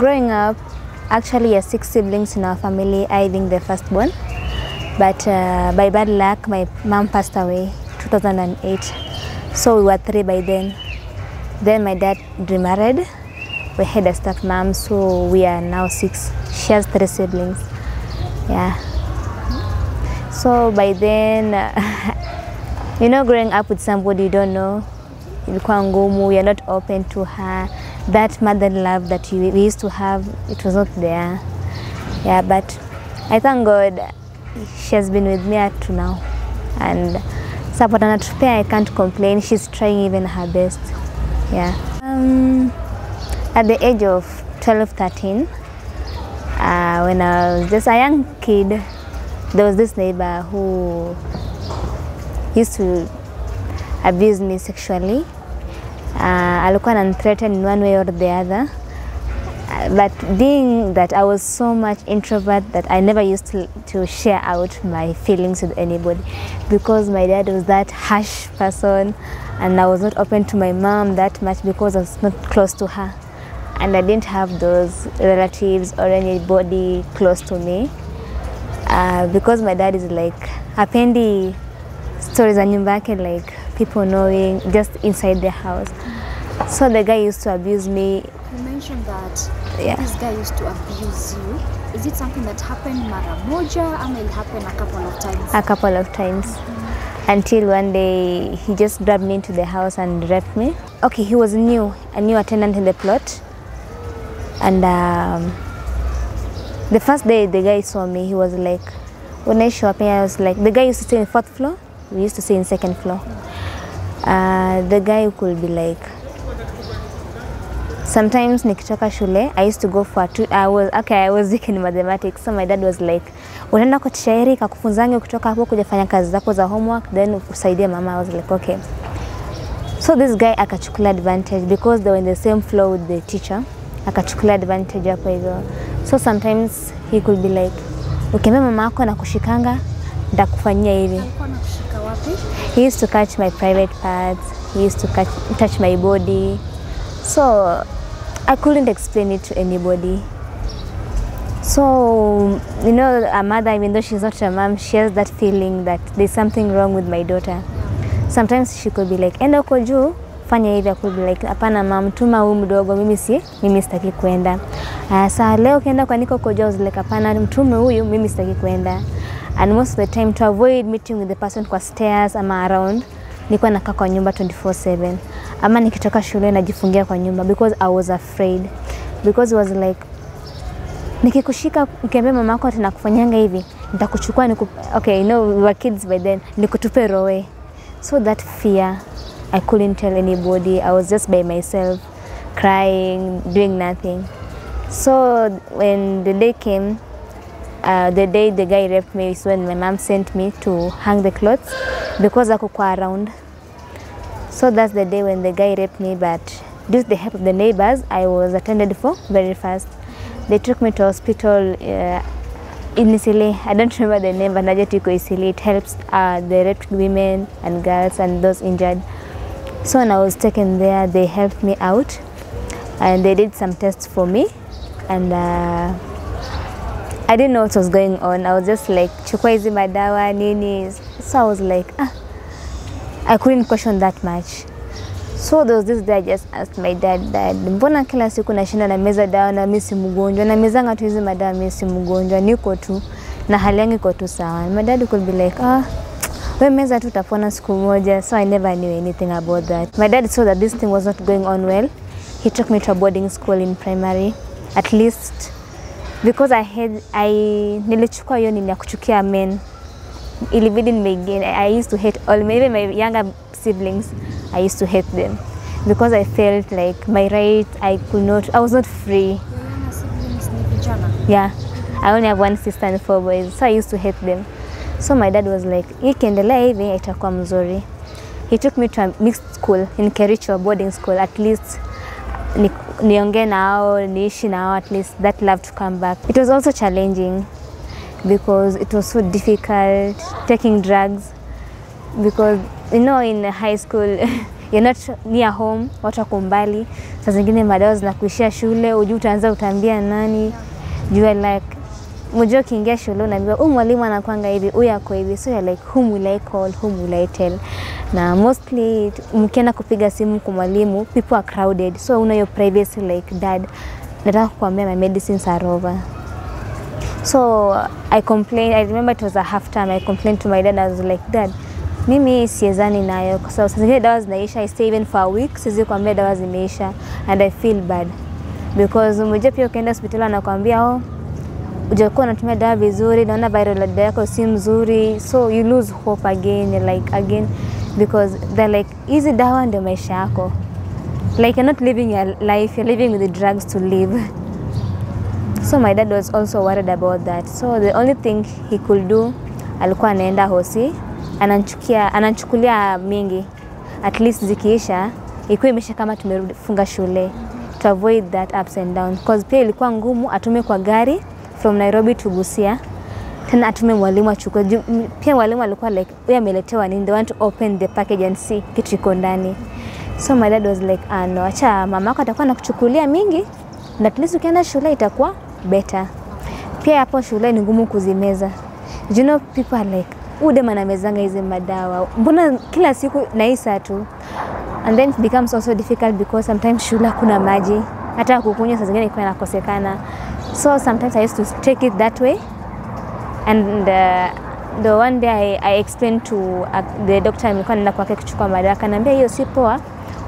Growing up, actually, there are 6 siblings in our family, I being the firstborn. But by bad luck, my mom passed away 2008. So we were 3 by then. Then my dad remarried. We had a stepmom, so we are now 6. She has 3 siblings. Yeah. So by then, you know, growing up with somebody you don't know, you're not open to her. That mother love that we used to have, it was not there. Yeah, but I thank God she has been with me up to now. And support and I can't complain. She's trying even her best. Yeah. At the age of 12, 13, when I was just a young kid, there was this neighbor who used to abuse me sexually. Alikuwa ananithreaten in one way or the other. But being that I was so much introvert that I never used to share out my feelings with anybody, because my dad was that harsh person and I was not open to my mom that much because I was not close to her. And I didn't have those relatives or anybody close to me. Because my dad is like, hapendi stories za nyumba yake, like people knowing just inside the house. So the guy used to abuse me. You mentioned that this guy used to abuse you. Is it something that happened mara moja or it happened a couple of times? A couple of times. Until one day he just grabbed me into the house and raped me. Okay, he was a new attendant in the plot. And the first day the guy saw me, he was like, when I show up here, I was like, the guy used to stay in 4th floor. We used to stay in 2nd floor. The guy could be like, sometimes nikitoka shule, I used to go for 2 hours. Okay, I was weak in mathematics, so my dad was like, unaenda kwa tishairi kakufunzange kutoka hapo kuja fanya kazi zako za homework, then usaidie mama. I was like, okay. So this guy akachukulia advantage because they were in the same floor with the teacher. Akachukulia advantage hapo hivyo. So sometimes he could be like, ukiambia mama yako na kushikanga, ndakufanyia hivi. Alikuwa anakushika wapi? He used to catch my private parts. He used to touch my body. So I couldn't explain it to anybody. So, you know, a mother, even though she's not a mom, she has that feeling that there's something wrong with my daughter. Sometimes she could be like, enda uko juu, fanya hivi. I could be like, hapana mom, tuma huyu mdogo, mimi sitaki kuenda. Saa leo ukienda kwa niko uko juu, I was like, hapana mtume huyu, mimi sitaki kuenda. And most of the time, to avoid meeting with the person kwa stairs ama around, nilikuwa nakaa kwa nyumba 24/7. Ama nikitoka shule najifungia kwa nyumba because I was afraid. Because it was like, nikikushika ukiambia mama yako tena kufanyanga hivi, nitakuchukua okay, you know, we were kids by then, nikutupe rowe. So that fear, I couldn't tell anybody. I was just by myself, crying, doing nothing. So when the day came, the day the guy raped me is when my mom sent me to hang the clothes because hakukuwa around. So that's the day when the guy raped me, but due to the help of the neighbors, I was attended for very fast. They took me to hospital in Isili. I don't remember the name, but Najetiko Isili. It helps the raped women and girls and those injured. So when I was taken there, they helped me out and they did some tests for me. And I didn't know what was going on. I was just like, chukua hizi madawa, nini. So I was like, I couldn't question that much. So there was this day I just asked my dad, mbona kila siku nashinda na meza dawa na mimi si mgonjwa, na mezanga tu hizi madawa mimi si mgonjwa, niko tu na hali yangu iko tu sawa. My dad could be like, wewe meza tu utapona siku moja. So I never knew anything about that. My dad saw that this thing was not going on well. He took me to a boarding school in primary, at least because nilichukua hiyo nini ya kuchukia men. Ilibidi nimegeni. I used to hate all men, even my younger siblings. I used to hate them because I felt like my right, I was not free. Your younger siblings ni vijana? Yeah, I only have 1 sister and 4 boys, so I used to hate them. So my dad was like, ikiendelea hivi itakuwa mzuri. He took me to a mixed school in Kericho, boarding school, at least niongee nao, niishi nao, at least that love to come back. It was also challenging because it was so difficult taking drugs, because you know in high school you're not near home, watu wako mbali. Saa zingine madawa zinakuishia shule, ujui utaanza utambia nani. You are like, mjua ukiingia shule unaambiwa mwalimu anakuanga hivi, huyu ako hivi. So you're like, whom will I call, whom will I tell? Na mostly mkienda kupiga simu kwa mwalimu, people are crowded. So una your privacy like, dad, nataka kukuambia my medicines are over. So I complained. I remember it was a half time. I complained to my dad. I was like, Dad, mimi siezani nayo kwa sababu zingine dawa zinaisha. I stay even for a week. Siwezi kuambia dawa zimeisha, and I feel bad because mmoja pia ukienda hospitali anakuambia hujakuwa unatumia dawa vizuri, naona viral load yako si mzuri, so you lose hope again because they're like, hizi dawa ndio maisha yako. Like, you're not living your life, you're living with the drugs to live. So my dad was also worried about that. So the only thing he could do, alikuwa anaenda hosi, anachukulia mingi. At least zikiisha, ikuwa imesha kama tumefunga shule. To avoid that ups and downs. Because pia ilikuwa ngumu, atume kwa gari from Nairobi to Busia. Tena atume mwalimu achukue. Pia mwalimu alikuwa like, huyu ameletewa nini? They want to open the package and see kitu iko ndani. So my dad was like, no, acha mamako atakuwa anakuchukulia mingi. And at least ukienda shule itakuwa better. Pia hapo shule ni ngumu kuzimeza. You know, people are like, udema anamezanga hizi madawa, mbona kila siku naisa tu? And then it becomes also difficult because sometimes shule kuna maji, hata kukunywa saa zingine ikuwa inakosekana. So sometimes I used to take it that way. And the one day I explained to the doctor, nilikuwa nenda kwake kuchukua madawa, akaniambia hiyo si poa.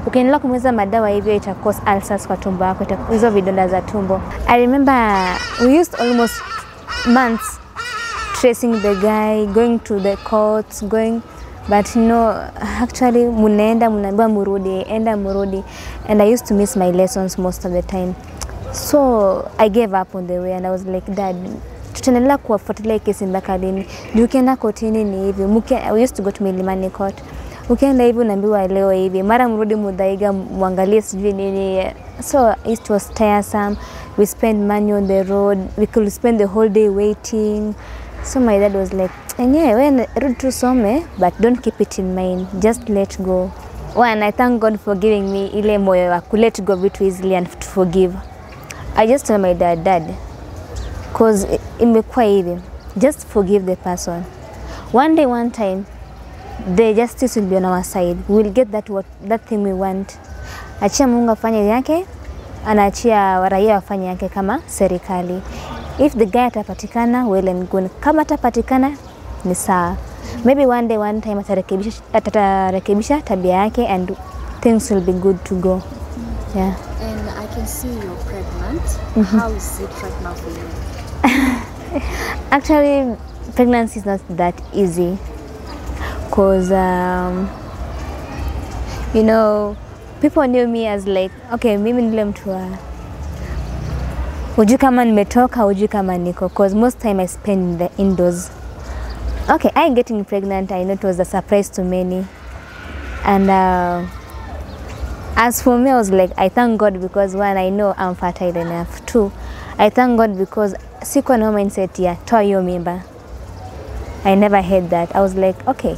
Ukiendelea kumeza madawa hivyo ita cause ulcers kwa tumbo yako, hizo vidonda za tumbo. I remember we used almost months tracing the guy, going to the courts, but actually mnaambiwa murudi, and I used to miss my lessons most of the time. So I gave up on the way, and I was like, Dad, tutaendelea kufuatilia kesi mpaka lini? Ukienda kotini ni hivi. We used to go to Milimani court. Ukienda hivi unaambiwa leo hivi, mara mrudi Muthaiga muangalie sijui nini. So it was tiresome. We spent money on the road. We could spend the whole day waiting. So my dad was like, when rudi tu some, but don't keep it in mind. Just let go. And I thank God for giving me ile moyo wa ku let go vitu easily and to forgive. I just told my dad, cause imekuwa hivi, just forgive the person. One day, one time, the justice will be on our side. We will get that thing we want. Achia Mungu afanye yake, anaachia raia wafanye yake kama serikali. If the guy atapatikana, well and good. Kama atapatikana, ni sawa. Maybe one day, one time, atarekebisha tabia yake and things will be good to go. Yeah. And I can see you're pregnant. How is it right now for you? Actually, pregnancy is not that easy. Because, people knew me as like, okay, mimi nile mtu wa hujui kama nimetoka, hujui kama niko, because most time I spend in the indoors. Okay, I getting pregnant, I know it was a surprise to many. And as for me, I was like, I thank God because one, I know I'm fertile enough. Two, I thank God because sikuwa na mindset ya toa hiyo mimba. I never had that. I was like, okay,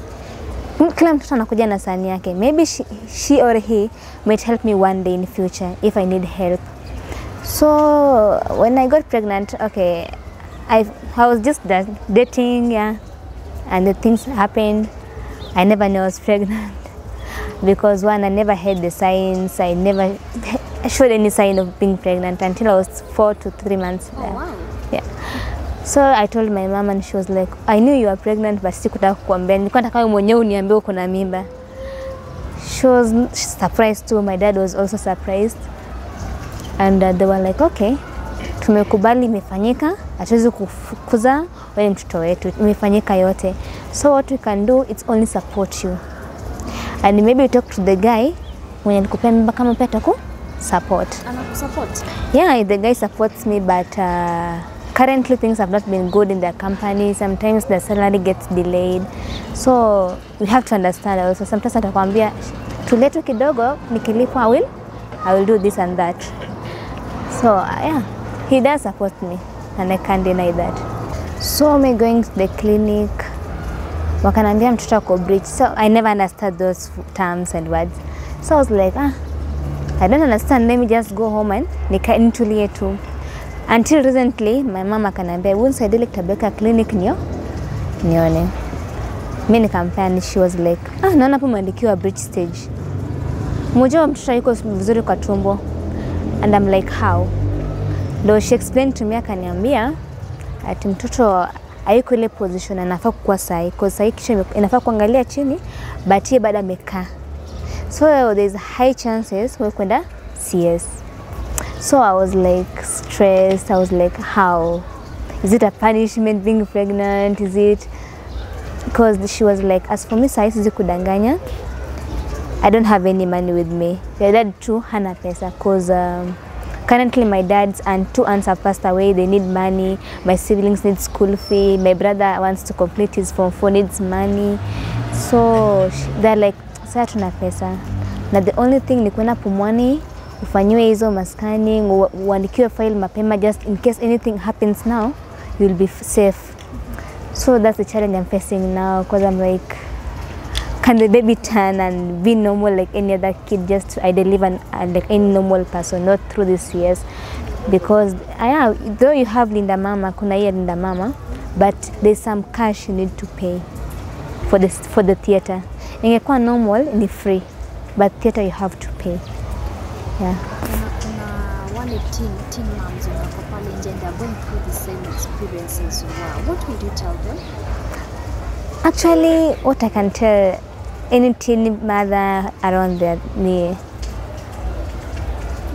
kila mtoto anakuja na sani yake. Maybe she or he might help me one day in future if I need help. So when I got pregnant, okay, I was just dating, yeah, and the things happened. I never knew I was pregnant because one, I never had the signs. I never showed any sign of being pregnant until I was 4 to 3 months. Oh, wow. Yeah. So I told my mom and she was like, I knew you were pregnant, but sikutaka kukuambia. Nilikuwa nataka wewe mwenyewe uniambie uko na mimba. She was surprised too. My dad was also surprised. And they were like, okay, tumekubali imefanyika, hatuwezi kufukuza wewe mtoto wetu, imefanyika yote. So what we can do, it's only support you. And maybe you talk to the guy mwenye alikupea mimba kama pia ataku support. Anakusupport? Yeah, the guy supports me, but currently things have not been good in the company. Sometimes the salary gets delayed. So we have to understand also. Sometimes atakwambia tuletu kidogo nikilipwa I will do this and that. So yeah, he does support me and I can't deny that. So me going to the clinic, wakanambia mtoto ako breech. So I never understood those terms and words. So I was like, I don't understand, let me just go home and nitulie tu. Until recently, my mama akaniambia, "Unisaidie kitabeka clinic nione." Mimi nikampea, and she was like, naona hapo umeandikiwa bridge stage. Mmoja wa mtoto yuko vizuri kwa tumbo. And I'm like, how? Though she explained to me, akaniambia ati mtoto hayuko ile position anafaa kuwa sahi, because sahi kisha inafaa kuangalia chini, but yeye bado amekaa. So there's high chances wewe kwenda CS. So I was like stressed. I was like, how? Is it a punishment being pregnant? Is it? Because she was like, as for me, size kudanganya. I don't have any money with me. My dad too hana pesa, because currently my dad's and 2 aunts have passed away. They need money. My siblings need school fee. My brother wants to complete his form 4, needs money. So they're like, sasa tuna pesa. Na the only thing ni kwenda Pumwani, ufanyiwe hizo maskani, uandikiwe file mapema, just in case anything happens now, you'll be safe. So that's the challenge I'm facing now, because I'm like, can the baby turn and be normal like any other kid, just I deliver like any normal person, not through this years? Because though you have Linda Mama, kuna hiya Linda Mama, but there's some cash you need to pay for the theater. Ingekuwa normal ni free, but theater you have to pay. Yeah. Kuna wale teen moms wako pale nje and they're going through the same experiences. What would you tell them? Actually, what I can tell any teen mother around there,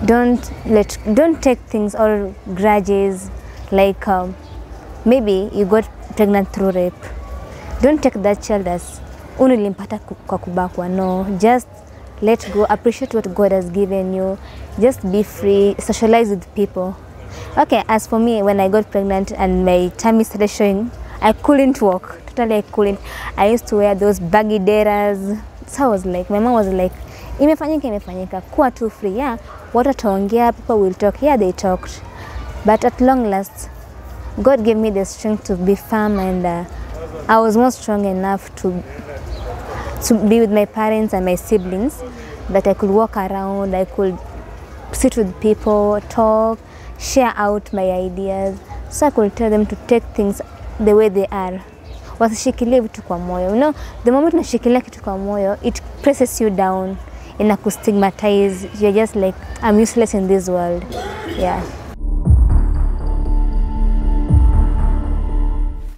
don't take things or grudges, like maybe you got pregnant through rape. Don't take that child as unilimpata kwa kubakwa. No, just let go, appreciate what God has given you, just be free, socialize with people. Okay, as for me, when I got pregnant and my tummy started showing, I couldn't walk, totally I couldn't. I used to wear those baggy deras. So I was like, my mom was like, imefanyika, kuwa too free. Yeah, what ataongea, people will talk. Yeah, they talked. But at long last, God gave me the strength to be firm, and I was more strong enough to be with my parents and my siblings, that I could walk around, I could sit with people, talk, share out my ideas. So I could tell them to take things the way they are. Wasishikilie vitu kwa moyo. You know, the moment unashikilia kitu kwa moyo, it presses you down, inakustigmatize. You're just like, I'm useless in this world. Yeah.